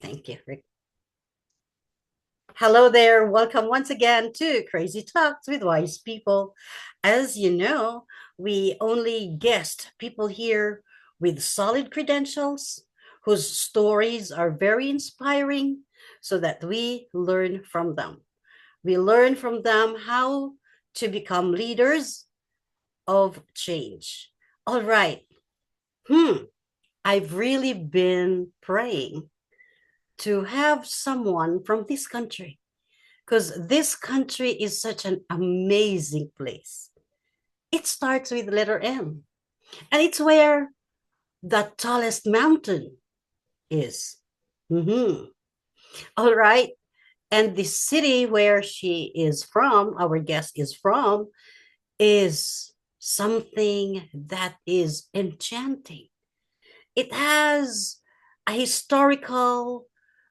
Thank you, Rick. Hello there. Welcome once again to Crazy Talks with Wise People. As you know, we only guest people here with solid credentials whose stories are very inspiring so that we learn from them. We learn from them how to become leaders of change. All right. I've really been praying to have someone from this country because this country is such an amazing place. It starts with letter M, and it's where the tallest mountain is. Mhm. All right. And the city where she is from, our guest is from, is something that is enchanting. It has a historical,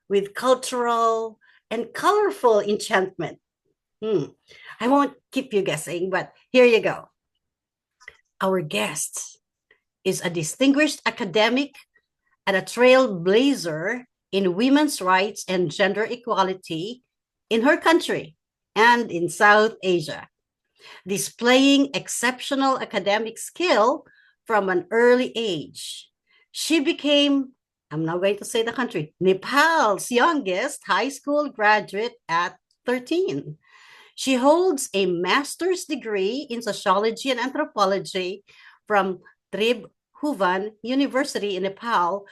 with cultural and colorful enchantment. I won't keep you guessing, but here you go. Our guest is a distinguished academic and a trailblazer in women's rights and gender equality in her country and in South Asia, displaying exceptional academic skill from an early age. She became, I'm now going to say the country, Nepal's youngest high school graduate at 13. She holds a master's degree in sociology and anthropology from Tribhuvan University in Nepal.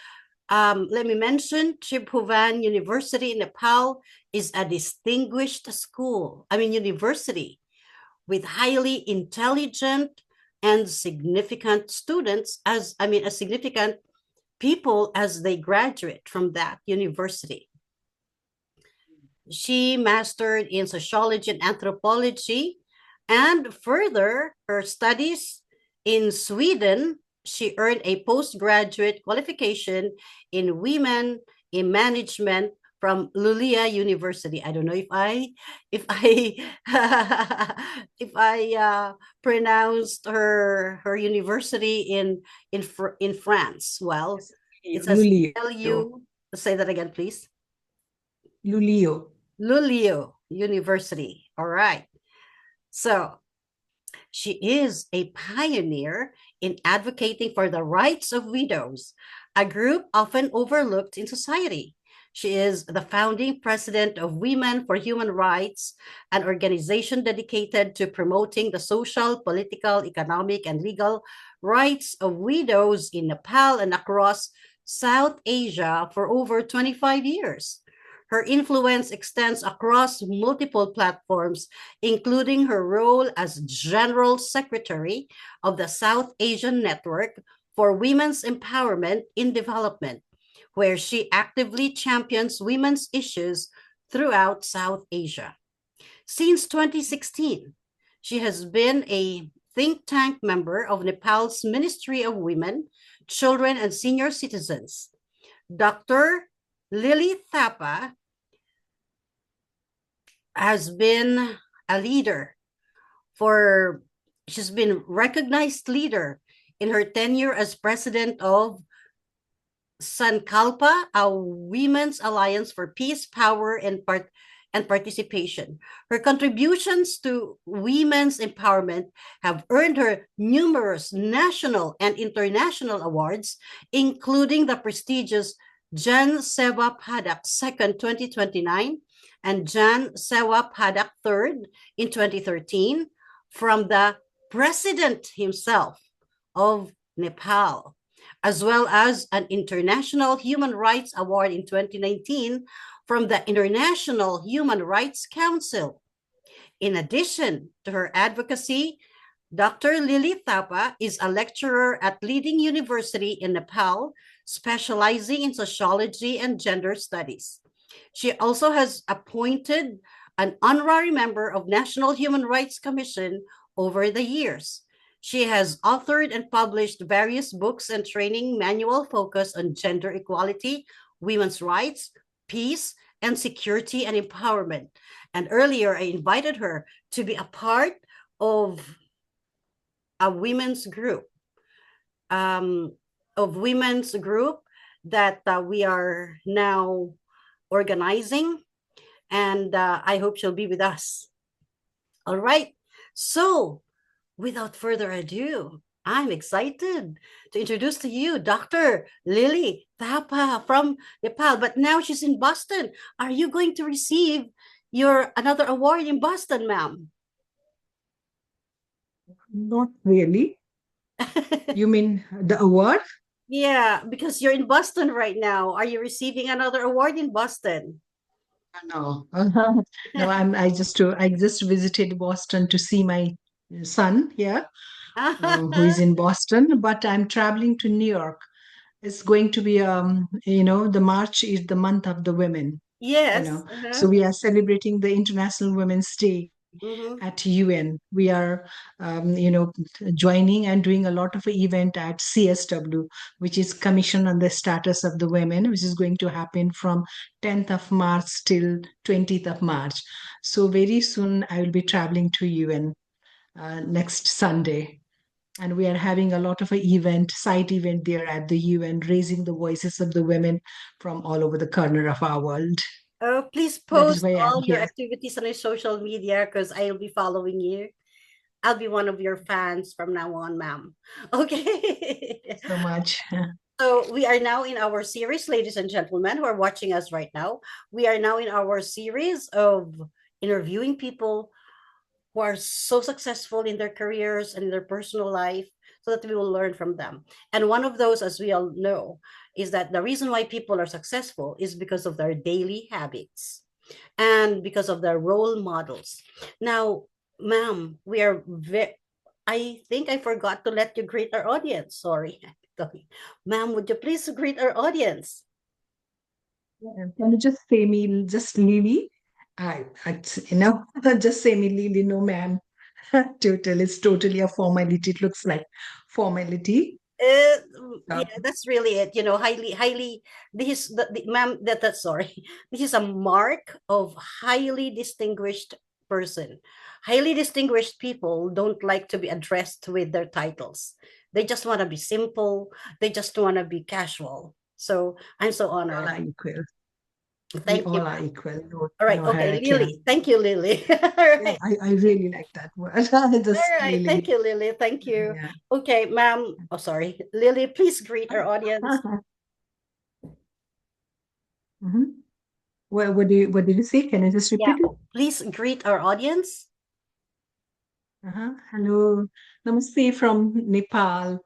Let me mention Tribhuvan University in Nepal is a distinguished university with highly intelligent and significant students as significant people as they graduate from that university. She mastered in sociology and anthropology, and further, her studies in Sweden, she earned a postgraduate qualification in women in management from Luleå University. I don't know if I if I pronounced her university in France well. It says Lulio. LU. Say that again, please. Lulio. Luleå University. All right. So she is a pioneer in advocating for the rights of widows, a group often overlooked in society. She is the founding president of Women for Human Rights, an organization dedicated to promoting the social, political, economic, and legal rights of widows in Nepal and across South Asia for over 25 years. Her influence extends across multiple platforms, including her role as General Secretary of the South Asian Network for Women's Empowerment in Development, where she actively champions women's issues throughout South Asia. Since 2016, she has been a think tank member of Nepal's Ministry of Women, Children, and Senior Citizens. Dr. Lily Thapa has been a leader for she's been recognized leader in her tenure as president of Sankalpa, a women's alliance for peace, power, and participation. Her contributions to women's empowerment have earned her numerous national and international awards, including the prestigious Jan Seva Padak II 2029 and Jan Seva Padak III in 2013 from the president himself of Nepal, as well as an International Human Rights Award in 2019 from the International Human Rights Council. In addition to her advocacy, Dr. Lily Thapa is a lecturer at leading university in Nepal, specializing in sociology and gender studies. She also has appointed an honorary member of National Human Rights Commission over the years. She has authored and published various books and training manual focused on gender equality, women's rights, peace, and security and empowerment. And earlier, I invited her to be a part of a women's group, that we are now organizing, and I hope she'll be with us. All right. So, without further ado, I'm excited to introduce to you Dr. Lily Thapa from Nepal, but now she's in Boston. Are you going to receive your another award in Boston, ma'am? Not really. You mean the award? Yeah, because you're in Boston right now. Are you receiving another award in Boston? No. No, I just visited Boston to see my son here, who is in Boston, but I'm traveling to New York. It's going to be the March is the month of the women, Yes. Uh-huh. So we are celebrating the International Women's Day Mm-hmm. at UN. We are, joining and doing a lot of event at CSW, which is Commission on the Status of the Women, which is going to happen from 10th of March till 20th of March. So very soon I will be traveling to UN next Sunday. And we are having a lot of side event there at the UN, raising the voices of the women from all over the corner of our world. Oh, please That is post why I'm all your here. activities on your social media because I'll be following you. I'll be one of your fans from now on, ma'am. Okay. So much. So we are now in our series, ladies and gentlemen who are watching us right now. We are now in our series of interviewing people who are so successful in their careers and in their personal life so that we will learn from them. And one of those, as we all know, is that the reason why people are successful is because of their daily habits and because of their role models. Now, ma'am, I think I forgot to let you greet our audience. Sorry. Ma'am, would you please greet our audience? Can you just say me, just Lily? You know, just say me, Lily. No, ma'am. It's totally a formality. It looks like formality. Uh, Uh, yeah, that's really it. You know, highly. This is ma'am. That's sorry. This is a mark of highly distinguished person. Highly distinguished people don't like to be addressed with their titles. They just want to be simple. They just want to be casual. So I'm so we all honored. are equal. We Thank you, all are ma'am. equal. No, All right. no Okay, hierarchy. Lily. Thank you, Lily. All Yeah, right. I really like that word. Just All right. Lily. Thank you, Lily. Thank you. Yeah. Okay, ma'am. Oh, sorry. Lily, please greet our audience. Mhm. What did you say? Can you just Yeah, repeat it? please greet our audience. Hello, namaste from Nepal.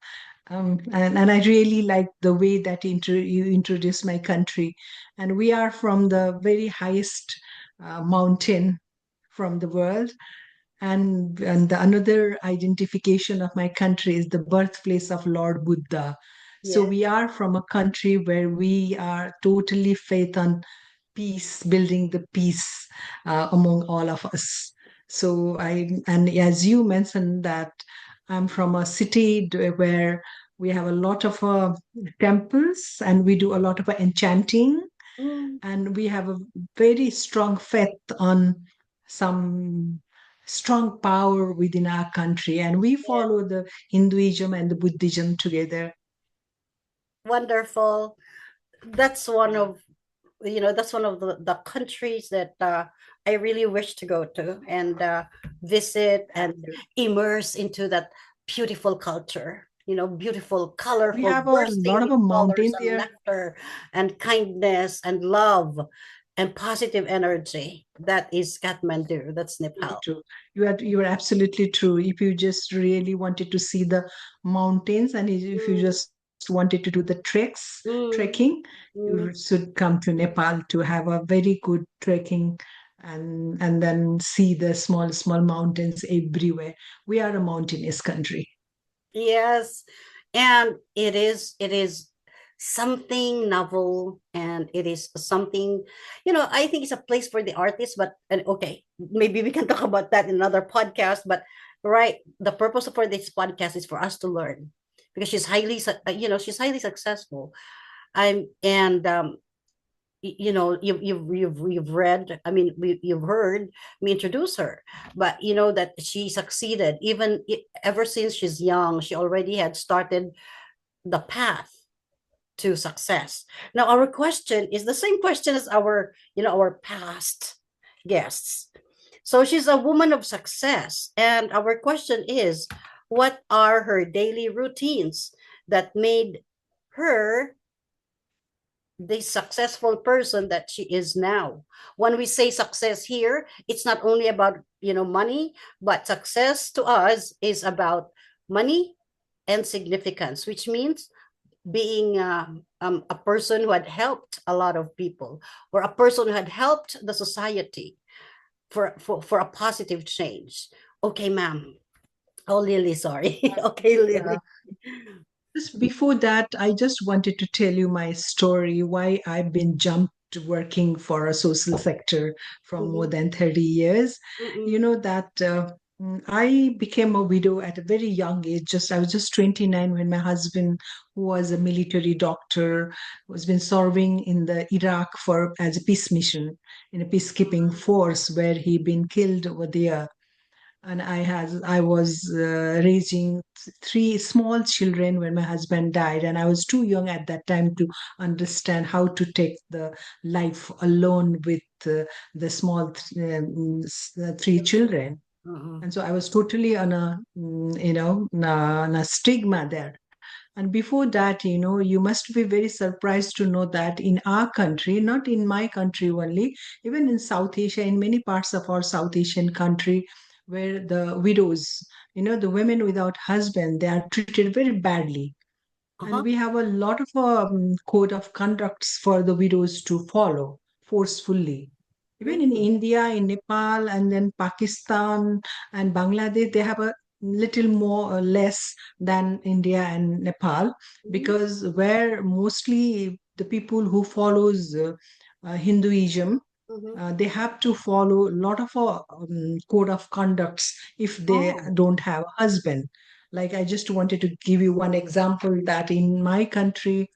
And I really like the way that you introduced my country. And we are from the very highest mountain from the world. And the another identification of my country is the birthplace of Lord Buddha. So Yes. we are from a country where we are totally faith on peace, building the peace among all of us. And as you mentioned that I'm from a city where we have a lot of temples and we do a lot of enchanting, Mm, and we have a very strong faith on some strong power within our country, and we yeah. follow the Hinduism and the Buddhism together. Wonderful. That's one Yeah, of that's one of the countries that I really wish to go to and visit and absolutely. immerse into that beautiful culture. Beautiful, We colorful, have a bursting lot of with a colors mountain and there. laughter and kindness and love and positive energy. That is Kathmandu. That's Absolutely Nepal. true. You are absolutely true. If you just really wanted to see the mountains, and if you Mm, just wanted to do the mm, trekking, mm. you should come to Nepal to have a very good trekking, and then see the small mountains everywhere. We are a mountainous country. Yes, and it is something novel, and it is something, I think it's a place for the artist, but and okay, maybe we can talk about that in another podcast, but right, the purpose for this podcast is for us to learn because she's highly successful. I'm and you've read, I mean, you've heard me introduce her, but you know that she succeeded ever since she's young. She already had started the path to success. Now, our question is the same question as our, our past guests. So she's a woman of success. And our question is, what are her daily routines that made her the successful person that she is now? When we say success here, it's not only about, money, but success to us is about money and significance, which means being a person who had helped a lot of people, or a person who had helped the society for a positive change. Okay, ma'am. Oh, Lily, sorry. Okay, Yeah. Lily. Just before that, I just wanted to tell you my story, why I've been jumped to working for a social sector from more Mm-hmm. than 30 years. You Mm-mm. know that I became a widow at a very young age. I was just 29 when my husband, who was a military doctor, was been serving in the Iraq for as a peace mission in a peacekeeping force where he been killed over there. And I was raising three small children when my husband died, and I was too young at that time to understand how to take the life alone with the small three children. Uh-huh. And so I was totally on a on a stigma there. And before that, you must be very surprised to know that in our country, not in my country only, even in South Asia, in many parts of our South Asian country, where the widows, the women without husband, they are treated very badly. And Uh-huh. we have a lot of code of conducts for the widows to follow forcefully. Even in Mm-hmm. India, in Nepal, and then Pakistan and Bangladesh, they have a little more or less than India and Nepal, because where mostly the people who follows Hinduism, Mm-hmm. they have to follow a lot of code of conducts if they Oh. don't have a husband. Like, I just wanted to give you one example that in my country,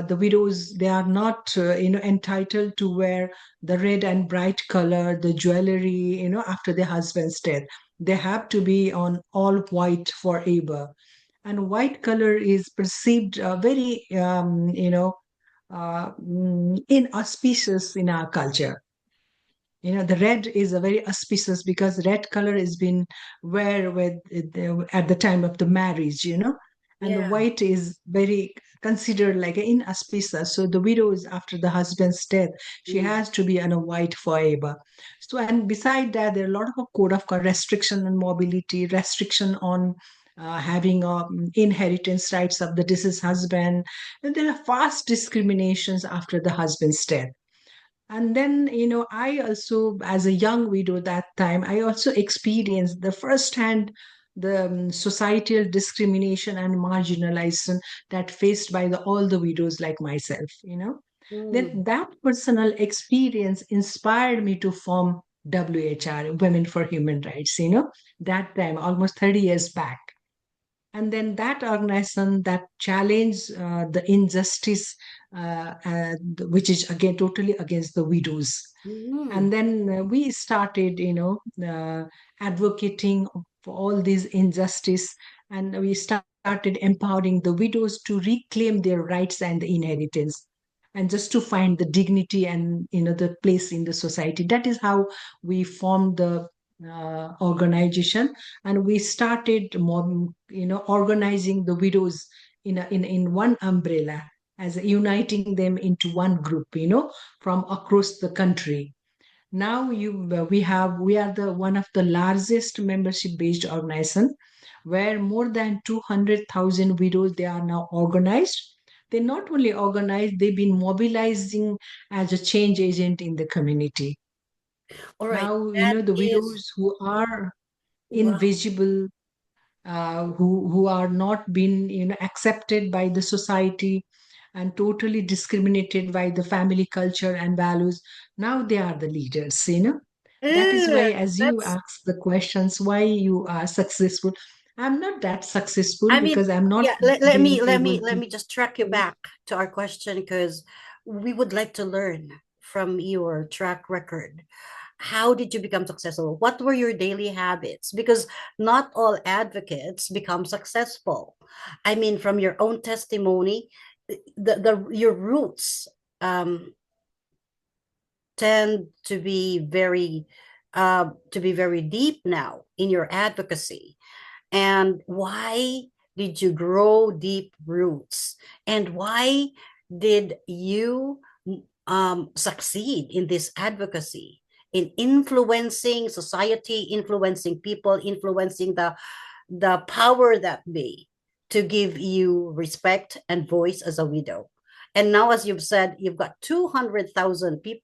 the widows, they are not entitled to wear the red and bright color, the jewelry, after their husband's death. They have to be on all white forever. And white color is perceived very inauspicious in our culture. The red is a very auspicious, because red color has been wear with at the time of the marriage, and the Yeah. white is very considered like an inauspicious. So the widow is after the husband's death, she Mm. has to be on a white forever. So, and beside that, there are a lot of a code of restriction on mobility, restriction on having inheritance rights of the deceased husband, and there are vast discriminations after the husband's death. And then, I also, as a young widow that time, I also experienced the first hand the societal discrimination and marginalization that faced by all the widows like myself, Mm. that personal experience inspired me to form WHR, Women for Human Rights, that time, almost 30 years back. And then that organization that challenged the injustice, which is again totally against the widows. Mm. And then we started advocating for all these injustice, and we started empowering the widows to reclaim their rights and the inheritance, and just to find the dignity and the place in the society. That is how we formed the organization, and we started more, organizing the widows in one umbrella, as uniting them into one group, from across the country. Now we are the one of the largest membership based organization, where more than 200,000 widows, they are now organized. They not only organized, they've been mobilizing as a change agent in the community. All right. Now, That the is widows who are wow. invisible, who are not been accepted by the society, and totally discriminated by the family culture and values, now they are the leaders. That is why, Ugh, as you that's ask the questions, why you are successful, I'm not that successful I mean, because I'm not yeah, let being me let able me let to. me just track you back to our question, because we would like to learn from your track record. How did you become successful? What were your daily habits? Because not all advocates become successful. I mean, from your own testimony, the your roots um tend to be very deep now in your advocacy. And why did you grow deep roots? And why did you succeed in this advocacy, in influencing society, influencing people, influencing the power that be to give you respect and voice as a widow? And now, as you've said, you've got 200,000 people,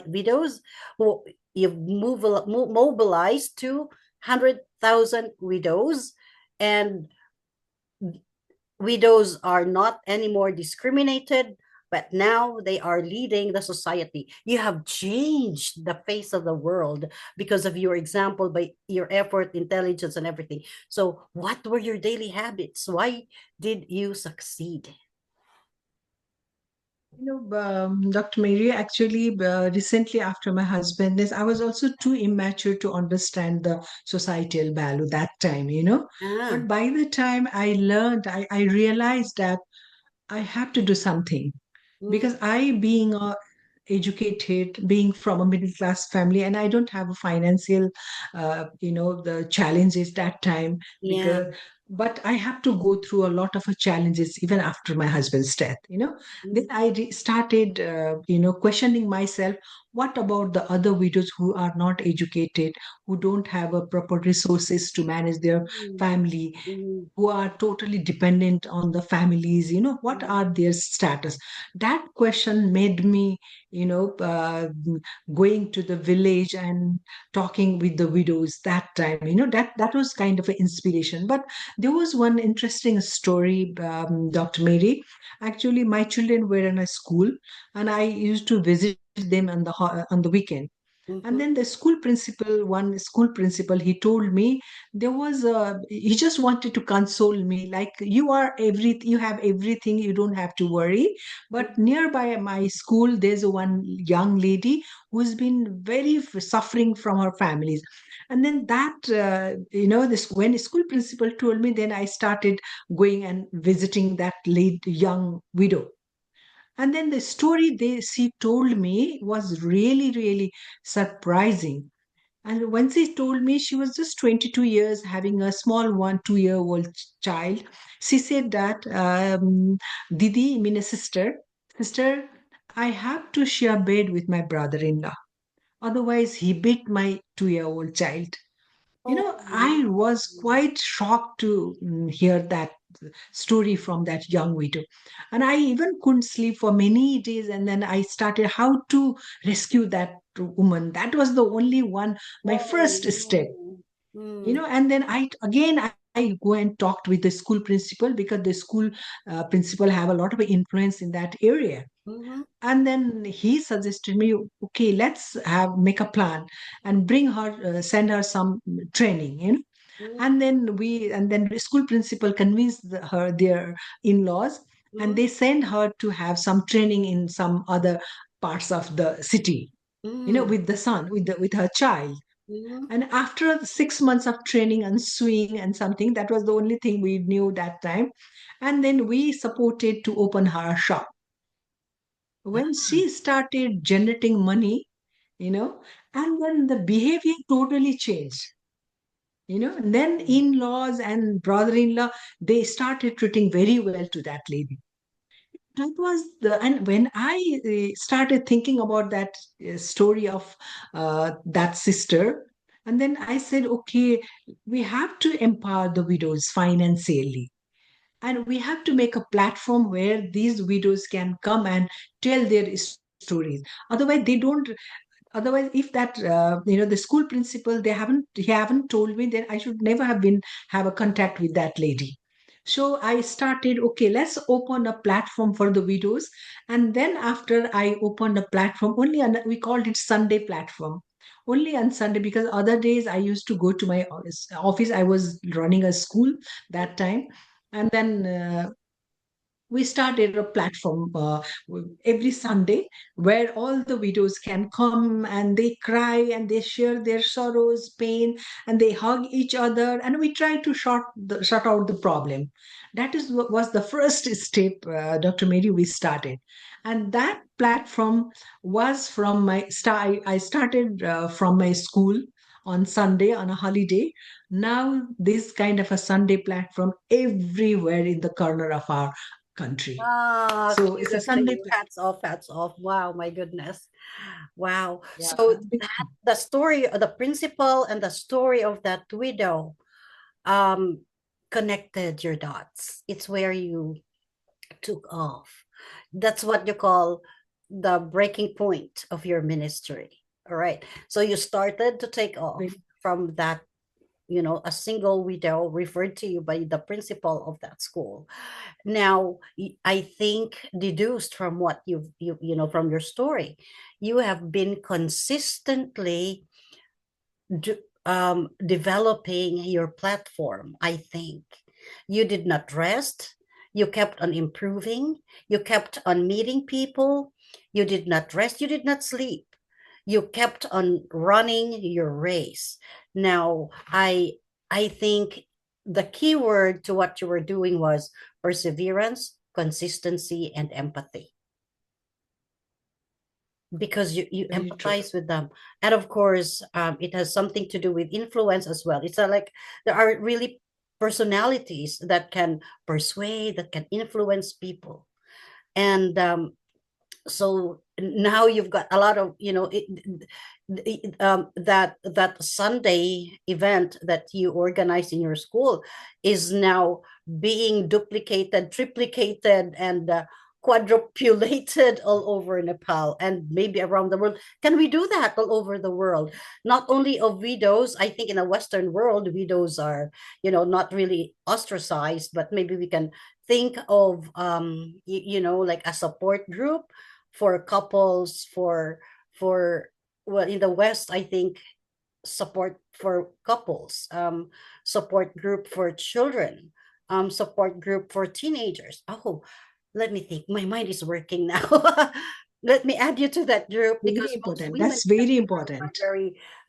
widows who you've mobilized 200,000 widows, and widows are not anymore discriminated, but now they are leading the society. You have changed the face of the world because of your example, by your effort, intelligence, and everything. So, what were your daily habits? Why did you succeed? Dr. Mary, actually, recently after my husband, I was also too immature to understand the societal value that time. Ah, But by the time I learned, I realized that I have to do something mm, because I, being educated, being from a middle class family, and I don't have a financial, the challenges that time yeah. because. But I have to go through a lot of challenges even after my husband's death. Then Mm, I started, questioning myself. What about the other widows who are not educated, who don't have a proper resources to manage their mm, family, mm, who are totally dependent on the families, what mm, are their status? That question made me, going to the village and talking with the widows that time. That was kind of an inspiration. But there was one interesting story, Dr. Mary. Actually, my children were in a school, and I used to visit them on the weekend. And mhm, then the one school principal, he told me he just wanted to console me, like, you have everything, you don't have to worry. But mhm, nearby my school, there's one young lady who's been very suffering from her families. And then this when the school principal told me, then I started going and visiting that late young widow. And then the story she told me was really, really surprising. And when she told me, she was just 22 years, having a small 2-year-old child. She said that, Didi, mean a sister, I have to share bed with my brother-in-law. Otherwise, he beat my 2-year-old child. oh, I was quite shocked to hear that story from that young widow. And I even couldn't sleep for many days. And then I started how to rescue that woman. That was the only one, my oh, first step. no. Mm, And then I go and talked with the school principal, because the school principal have a lot of influence in that area. mhm, And then he suggested me, okay, let's have make a plan and bring her, send her some training. mm, And then the school principal convinced her their in-laws, and mm, they send her to have some training in some other parts of the city, mm, with the son, with her child. mhm. And after 6 months of training and sewing and something, that was the only thing we knew that time. And then we supported to open her shop. When she started generating money, you know, and then the behavior totally changed. And then in-laws and brother-in-law, they started treating very well to that lady. That was and when I started thinking about that story of that sister, and then I said, okay, we have to empower the widows financially, and we have to make a platform where these widows can come and tell their stories. Otherwise they don't. Otherwise, if that the school principal, they haven't told me, then I should never have a contact with that lady. So I started, okay, let's open a platform for the widows. And then after I opened a platform, we called it Sunday platform, only on Sunday, because other days I used to go to my office. I was running a school that time. And then we started a platform every Sunday where all the widows can come and they cry and they share their sorrows, pain, and they hug each other. And we try to sort out the problem. That is what was the first step, Dr. Mary, we started. And that platform was from I started from my school on Sunday on a holiday. Now, this kind of a Sunday platform everywhere in the corner of our country. Ah, So it's a kudos to Sunday you. plan. Hats off, hats off. Wow, my goodness. Wow. Yeah. So that the story, the principle and the story of that widow um connected your dots. It's where you took off. That's what you call the breaking point of your ministry. All right. So you started to take off from that, a single widow referred to you by the principal of that school. Now, I think deduced from what from your story, you have been consistently developing your platform. I think you did not rest. You kept on improving. You kept on meeting people. You did not rest. You did not sleep. You kept on running your race. Now, I think the key word to what you were doing was perseverance, consistency, and empathy, because you Very true. empathize with them. And of course, it has something to do with influence as well. It's not like there are really personalities that can persuade, that can influence people. And so now you've got a lot of, that Sunday event that you organize in your school is now being duplicated, triplicated, and quadrupulated all over Nepal and maybe around the world. Can we do that all over the world? Not only of widows. I think in the Western world, widows are, not really ostracized, but maybe we can think of, like a support group for couples, for well, in the West, I think support for couples, support group for children, support group for teenagers. Oh, let me think. My mind is working now. Let me add you to that group, Very because important. That's very important.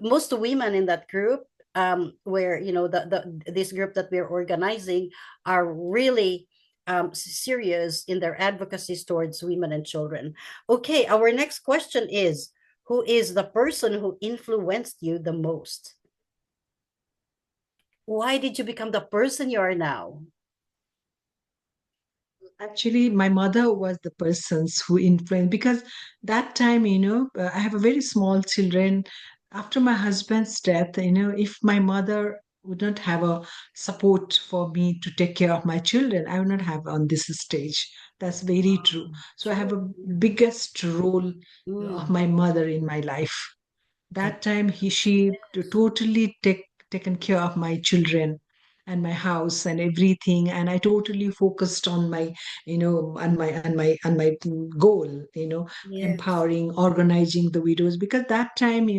most women in that group, where this group that we're organizing are really serious in their advocacy towards women and children. Okay, our next question is, who is the person who influenced you the most? Why did you become the person you are now? Actually, my mother was the persons who influenced because that time, I have a very small children. After my husband's death, if my mother would not have a support for me to take care of my children, I would not have on this stage. That's very true. So I have True. a biggest role of Mm, my mother in my life. that That time she totally taken care of my children and my house and everything, and I totally focused on my goal, yes. empowering, organizing the widows, because that time,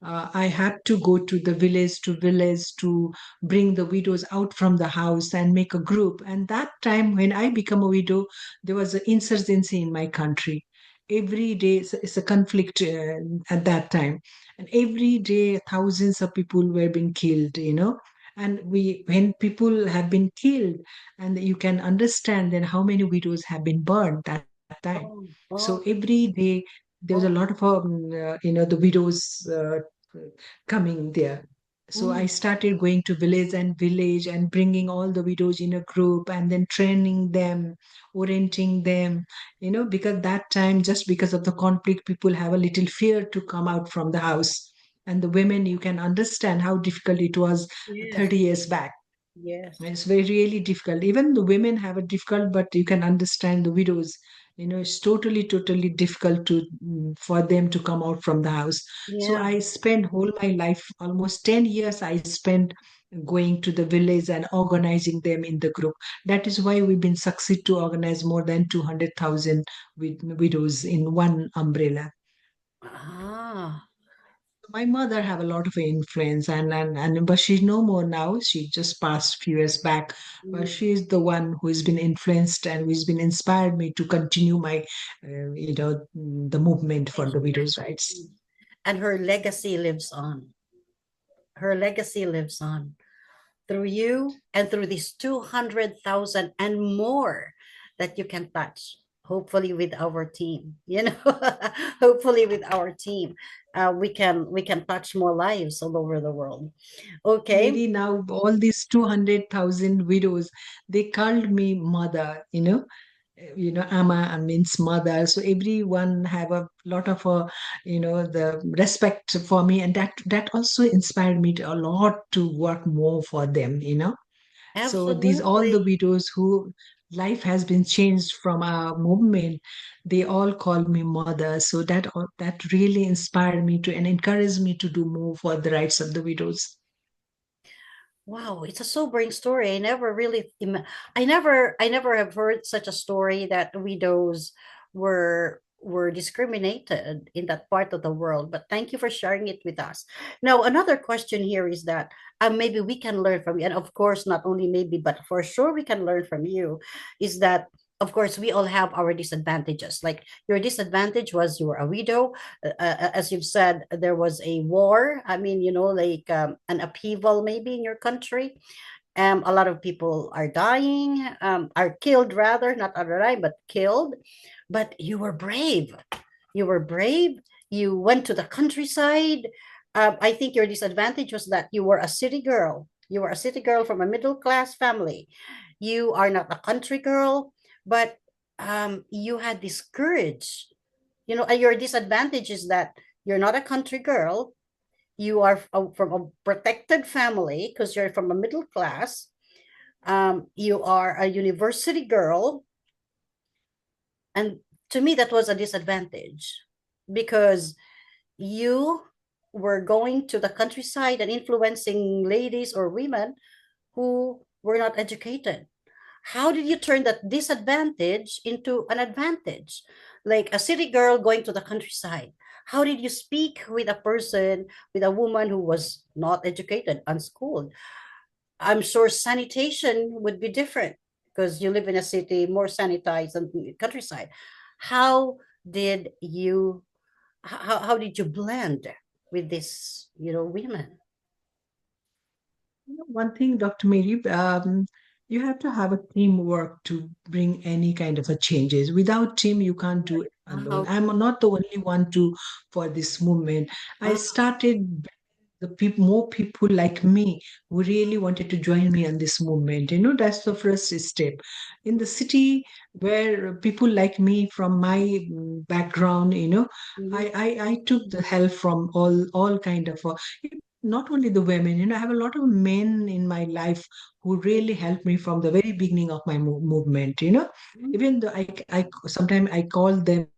I had to go to the village to bring the widows out from the house and make a group. And that time when I become a widow, there was an insurgency in my country. Every day it's a conflict at that time, and every day thousands of people were being killed, and when people have been killed, and you can understand then how many widows have been burned that time. Oh, So oh, every day there was a oh. lot of the widows coming there. So I Mm, started going to village and bringing all the widows in a group and then training them, orienting them, because that time, just because of the conflict, people have a little fear to come out from the house. And the women, you can understand how difficult it was yes, 30 years back. yes, It's very really difficult. Even the women have a difficult, but you can understand the widows. It's totally difficult for them to come out from the house. So yeah. I spent whole my life, almost 10 years, I spent going to the village and organizing them in the group. That is why we've been succeed to organize more than 200,000 widows in one umbrella. Ah, My mother have a lot of influence, and but she's no more now. She just passed few years back, but Mm, she is the one who has been influenced and who's been inspired me to continue my the movement for the yes. widows' rights. And her legacy lives on. Her legacy lives on through you and through these 200,000 and more that you can touch. Hopefully with our team, hopefully with our team, we can touch more lives all over the world. Okay. Mary, now all these 200,000 widows, they called me mother, Ama means mother. So everyone have a lot of, the respect for me. And that also inspired me a lot to work more for them. So these all the Absolutely. widows who life has been changed from our movement, they all call me mother. So that really inspired me to and encouraged me to do more for the rights of the widows. Wow, it's a sobering story. I never have heard such a story that widows were discriminated in that part of the world. But thank you for sharing it with us. Now, another question here is that maybe we can learn from you, and of course, not only maybe, but for sure we can learn from you, is that of course we all have our disadvantages. Like your disadvantage was you were a widow, as you've said, there was a war. I mean, like an upheaval maybe in your country. A lot of people are dying, are killed rather, not are dying, but killed. But you were brave. You were brave. You went to the countryside. I think your disadvantage was that you were a city girl. You were a city girl from a middle class family. You are not a country girl, but you had this courage. And your disadvantage is that you're not a country girl. You are from a protected family because you're from a middle class. You are a university girl. And to me, that was a disadvantage because you were going to the countryside and influencing ladies or women who were not educated. How did you turn that disadvantage into an advantage? Like a city girl going to the countryside. How did you speak with a person, with a woman who was not educated, unschooled? I'm sure sanitation would be different because you live in a city more sanitized than the countryside. How did you how did you blend with this, women? One thing, Dr. Mary, you have to have a teamwork to bring any kind of a changes. Without team, you can't do it alone. Okay. I'm not the only one to for this movement. I Uh, started the people, more people like me who really wanted to join me on this movement. That's the first step. In the city where people like me from my background, mhm, I took the help from all kind of not only the women, I have a lot of men in my life who really helped me from the very beginning of my movement. Even though I sometimes I call them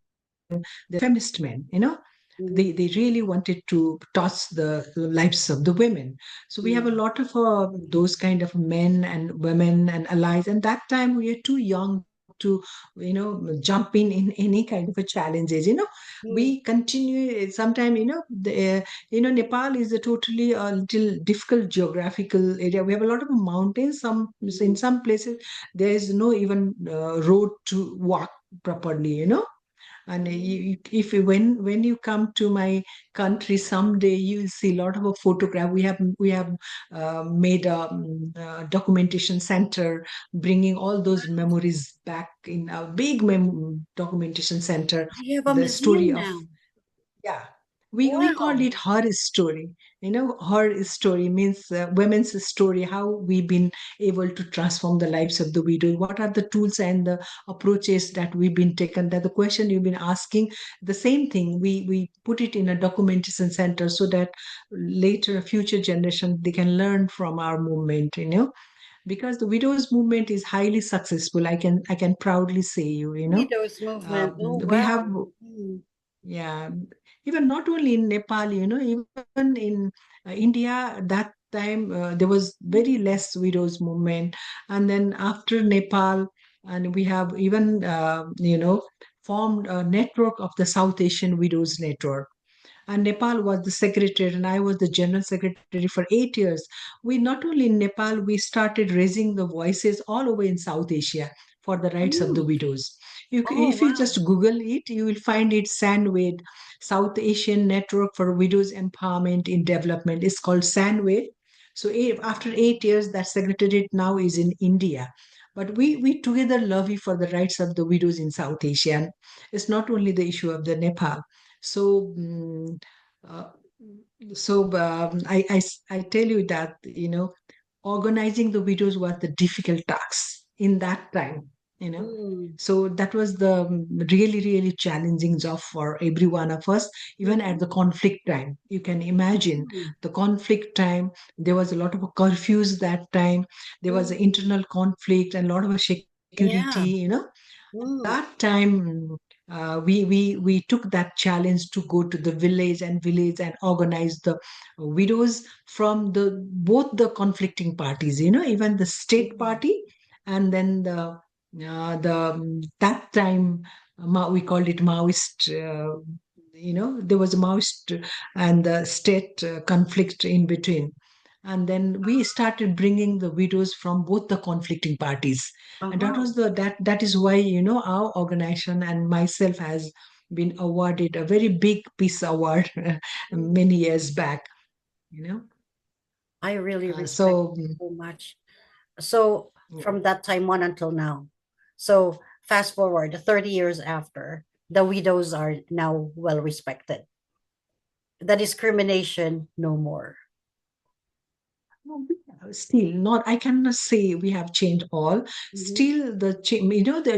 the feminist men. mhm, They really wanted to touch the lives of the women. So we have a mhm, lot of those kind of men and women and allies. And that time we are too young to jump in any kind of a challenges. mhm, We continue sometime. Nepal is a totally a little difficult geographical area. We have a lot of mountains. In mhm, some places there is no even road to walk properly. And mhm, when you come to my country someday, you'll see a lot of a photograph. We have made a documentation center, bringing all those memories back in a big documentation center. you have a The story museum of, now. yeah, we call Wow. it her story. Her story means women's story, how we've been able to transform the lives of the widow. What are the tools and the approaches that we've been taken? That the question you've been asking, the same thing. We put it in a documentation center so that later, future generation, they can learn from our movement. Because the widows movement is highly successful. I can proudly say you. Widows movement. Oh, We wow. have, Mm, yeah, even not only in Nepal, even in India, that time there was very less widows movement. And then after Nepal, and we have even, formed a network of the South Asian Widows Network. and Nepal was the secretary, and I was the general secretary for 8 years. We not only in Nepal, we started raising the voices all over in South Asia for the rights of the Mm. widows. Oh, If you wow. just Google it, you will find it SANWADE, South Asian Network for Widows Empowerment in Development. It's called SANWADE. So after 8 years, that secretariat now is in India. But we together lobby for the rights of the widows in South Asia. And it's not only the issue of the Nepal. So, uh, I tell you that, organizing the widows was the difficult task in that time, you know. Mm. So that was the really, really challenging job for every one of us, even at Mhm. the conflict time. You can imagine Mm. the conflict time. There was a lot of curfews that time. There was an Mm. internal conflict and a lot of security, Yeah. Mm. that time we took that challenge to go to the village and organize the widows from the both the conflicting parties, even the state Mm. party, and then that time we called it Maoist. There was a Maoist and the state conflict in between, and then we started bringing the widows from both the conflicting parties, and that Uh-huh. was that is why our organization and myself has been awarded a very big peace award Mm. many years back, you know I really respect so so much. So mm, from that time on until now. So fast forward 30 years after, the widows are now well respected. The discrimination no more. still not, I cannot say we have changed all. Mhm. Still the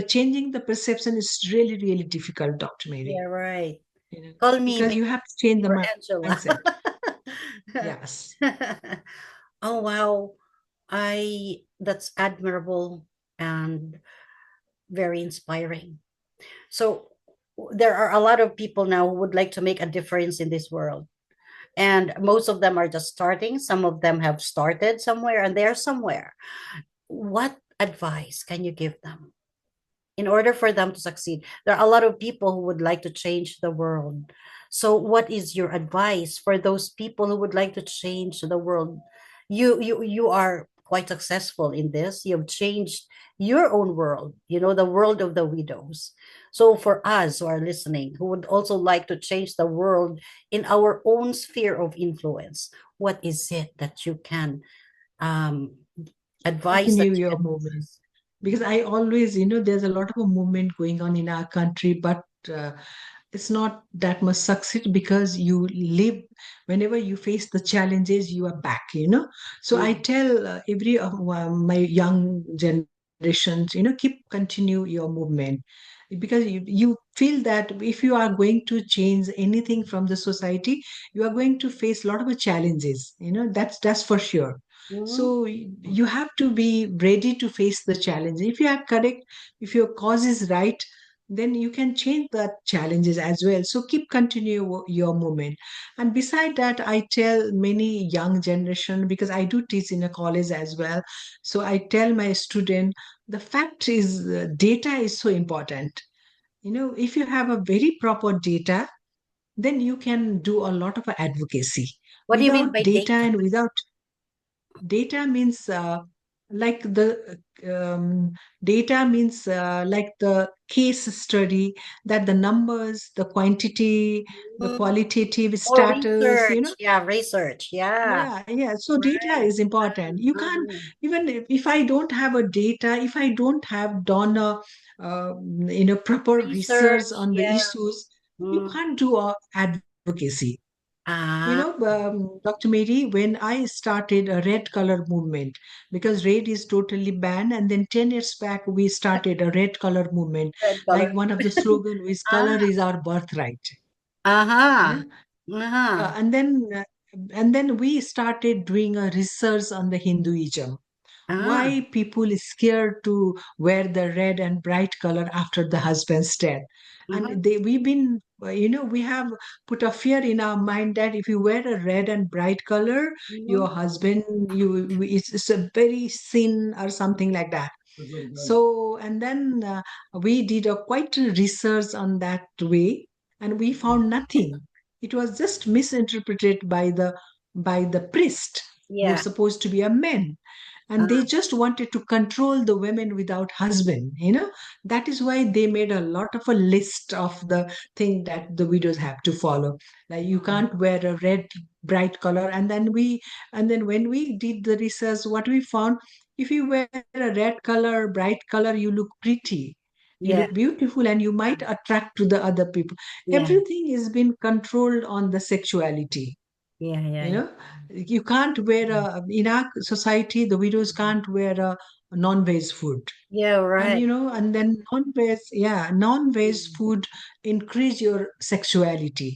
changing the perception is really, really difficult, Dr. Mary, Yeah, right. Call me because Vicky you have to change the or Angela. mindset. Yes. Oh wow. I That's admirable and very inspiring. So there are a lot of people now who would like to make a difference in this world. And most of them are just starting. Some of them have started somewhere and they're somewhere. What advice can you give them in order for them to succeed? There are a lot of people who would like to change the world. So what is your advice for those people who would like to change the world? You are quite successful in this. You've changed your own world, the world of the widows. So for us who are listening, who would also like to change the world in our own sphere of influence, what is it that you can um advise that Continue you your can movement, possess? because I always, there's a lot of a movement going on in our country, but it's not that much succeed because you live, whenever you face the challenges, you are back, so I Mm. tell every of my young generations, keep continue your movement, because you feel that if you are going to change anything from the society, you are going to face a lot of challenges, that's for sure. Mhm. So you have to be ready to face the challenge. If you are correct, if your cause is right, then you can change the challenges as well. So keep continue your movement. And beside that, I tell many young generation, because I do teach in a college as well. So I tell my student, the fact is data is so important. If you have a very proper data, then you can do a lot of advocacy. What do you mean Without by data data? and without data means like the data means like the case study, that the numbers, the quantity, the Mm. qualitative Oh, status, research. Yeah, research. Yeah. yeah. So data Right. is important. You can't, Uh-huh. even if I don't have a data, if I don't have done a proper research Research. on the Yeah. issues, you Mm. can't do advocacy. Ah. Dr. Mary, when I started a red color movement, because red is totally banned, and then 10 years back, we started a red color movement. Red Like color. one of the slogan is color Ah. is our birthright. You Uh-huh. know, Uh-huh. uh, and then uh, and then we started doing a research on the Hinduism, Ah. why people is scared to wear the red and bright color after the husband's death. Uh-huh. And we've been we have put a fear in our mind that if you wear a red and bright color, your Mhm. husband, it's a very sin or something like that. So, and then we did a quite a research on that way, and we found nothing. It was just misinterpreted by the priest Yeah. who's supposed to be a man, and they Uh, just wanted to control the women without husband. That is why they made a lot of a list of the thing that the widows have to follow. Like you can't wear a red bright color, and then when we did the research, what we found, if you wear a red color, bright color, you look pretty, you yeah. look beautiful, and you might attract to the other people. Yeah. Everything is been controlled on the sexuality. Yeah. Yeah. you Yeah. know you can't wear in our society, the widows can't wear a non-veg food. Yeah. And Right. then non-veg food increase your sexuality.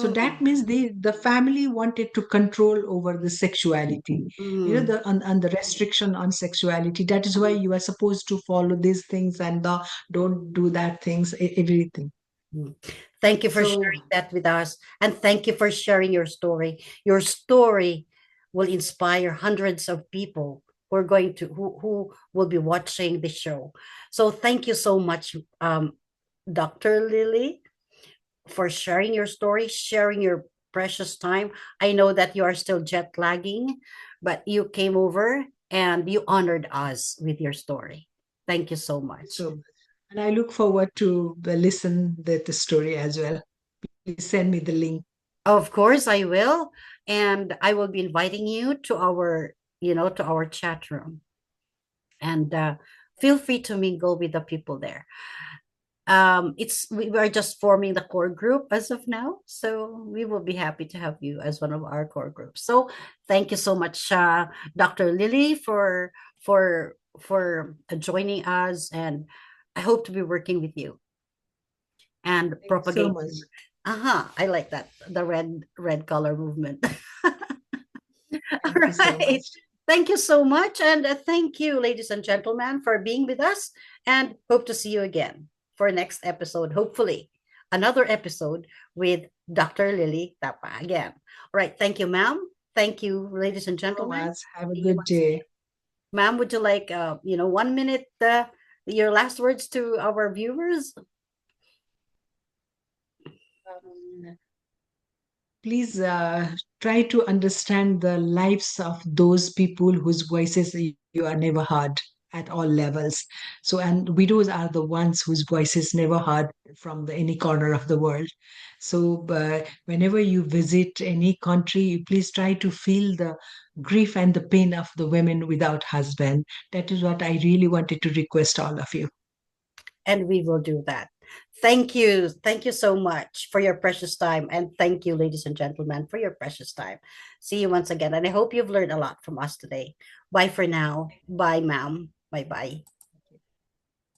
So that Mm, means the family wanted to control over the sexuality, mm, and the restriction on sexuality. That is why you are supposed to follow these things, and don't do that things, everything. mm. Thank you for So sharing that with us. And thank you for sharing your story. Your story will inspire hundreds of people who will be watching the show. So thank you so much, Dr. Lily, for sharing your story, sharing your precious time. I know that you are still jet lagging, but you came over and you honored us with your story. Thank you so much. so and I look forward to listen the story as well. Please send me the link. Of course, I will. And I will be inviting you to to our chat room. And feel free to mingle with the people there. We are just forming the core group as of now, so we will be happy to have you as one of our core groups. So thank you so much, Dr. Lily, for joining us, and I hope to be working with you and Thank you so much. propagating. I like that, the red color movement. All Thank you so right. much. Thank you so much. And thank you, ladies and gentlemen, for being with us. And hope to see you again for next episode, hopefully. Another episode with Dr. Lily Thapa again. All right. Thank you, ma'am. Thank you, ladies and So gentlemen. much. Have a See you good once again. day. Ma'am, would you like, 1 minute, your last words to our viewers? Um, Please try to understand the lives of those people whose voices you are never heard at all levels. So, and widows are the ones whose voices never heard from any corner of the world. So, whenever you visit any country, you please try to feel the grief and the pain of the women without husband. That is what I really wanted to request all of you. And we will do that. Thank you. Thank you so much for your precious time. And thank you, ladies and gentlemen, for your precious time. See you once again. And I hope you've learned a lot from us today. Bye for now. Bye, ma'am. Bye bye.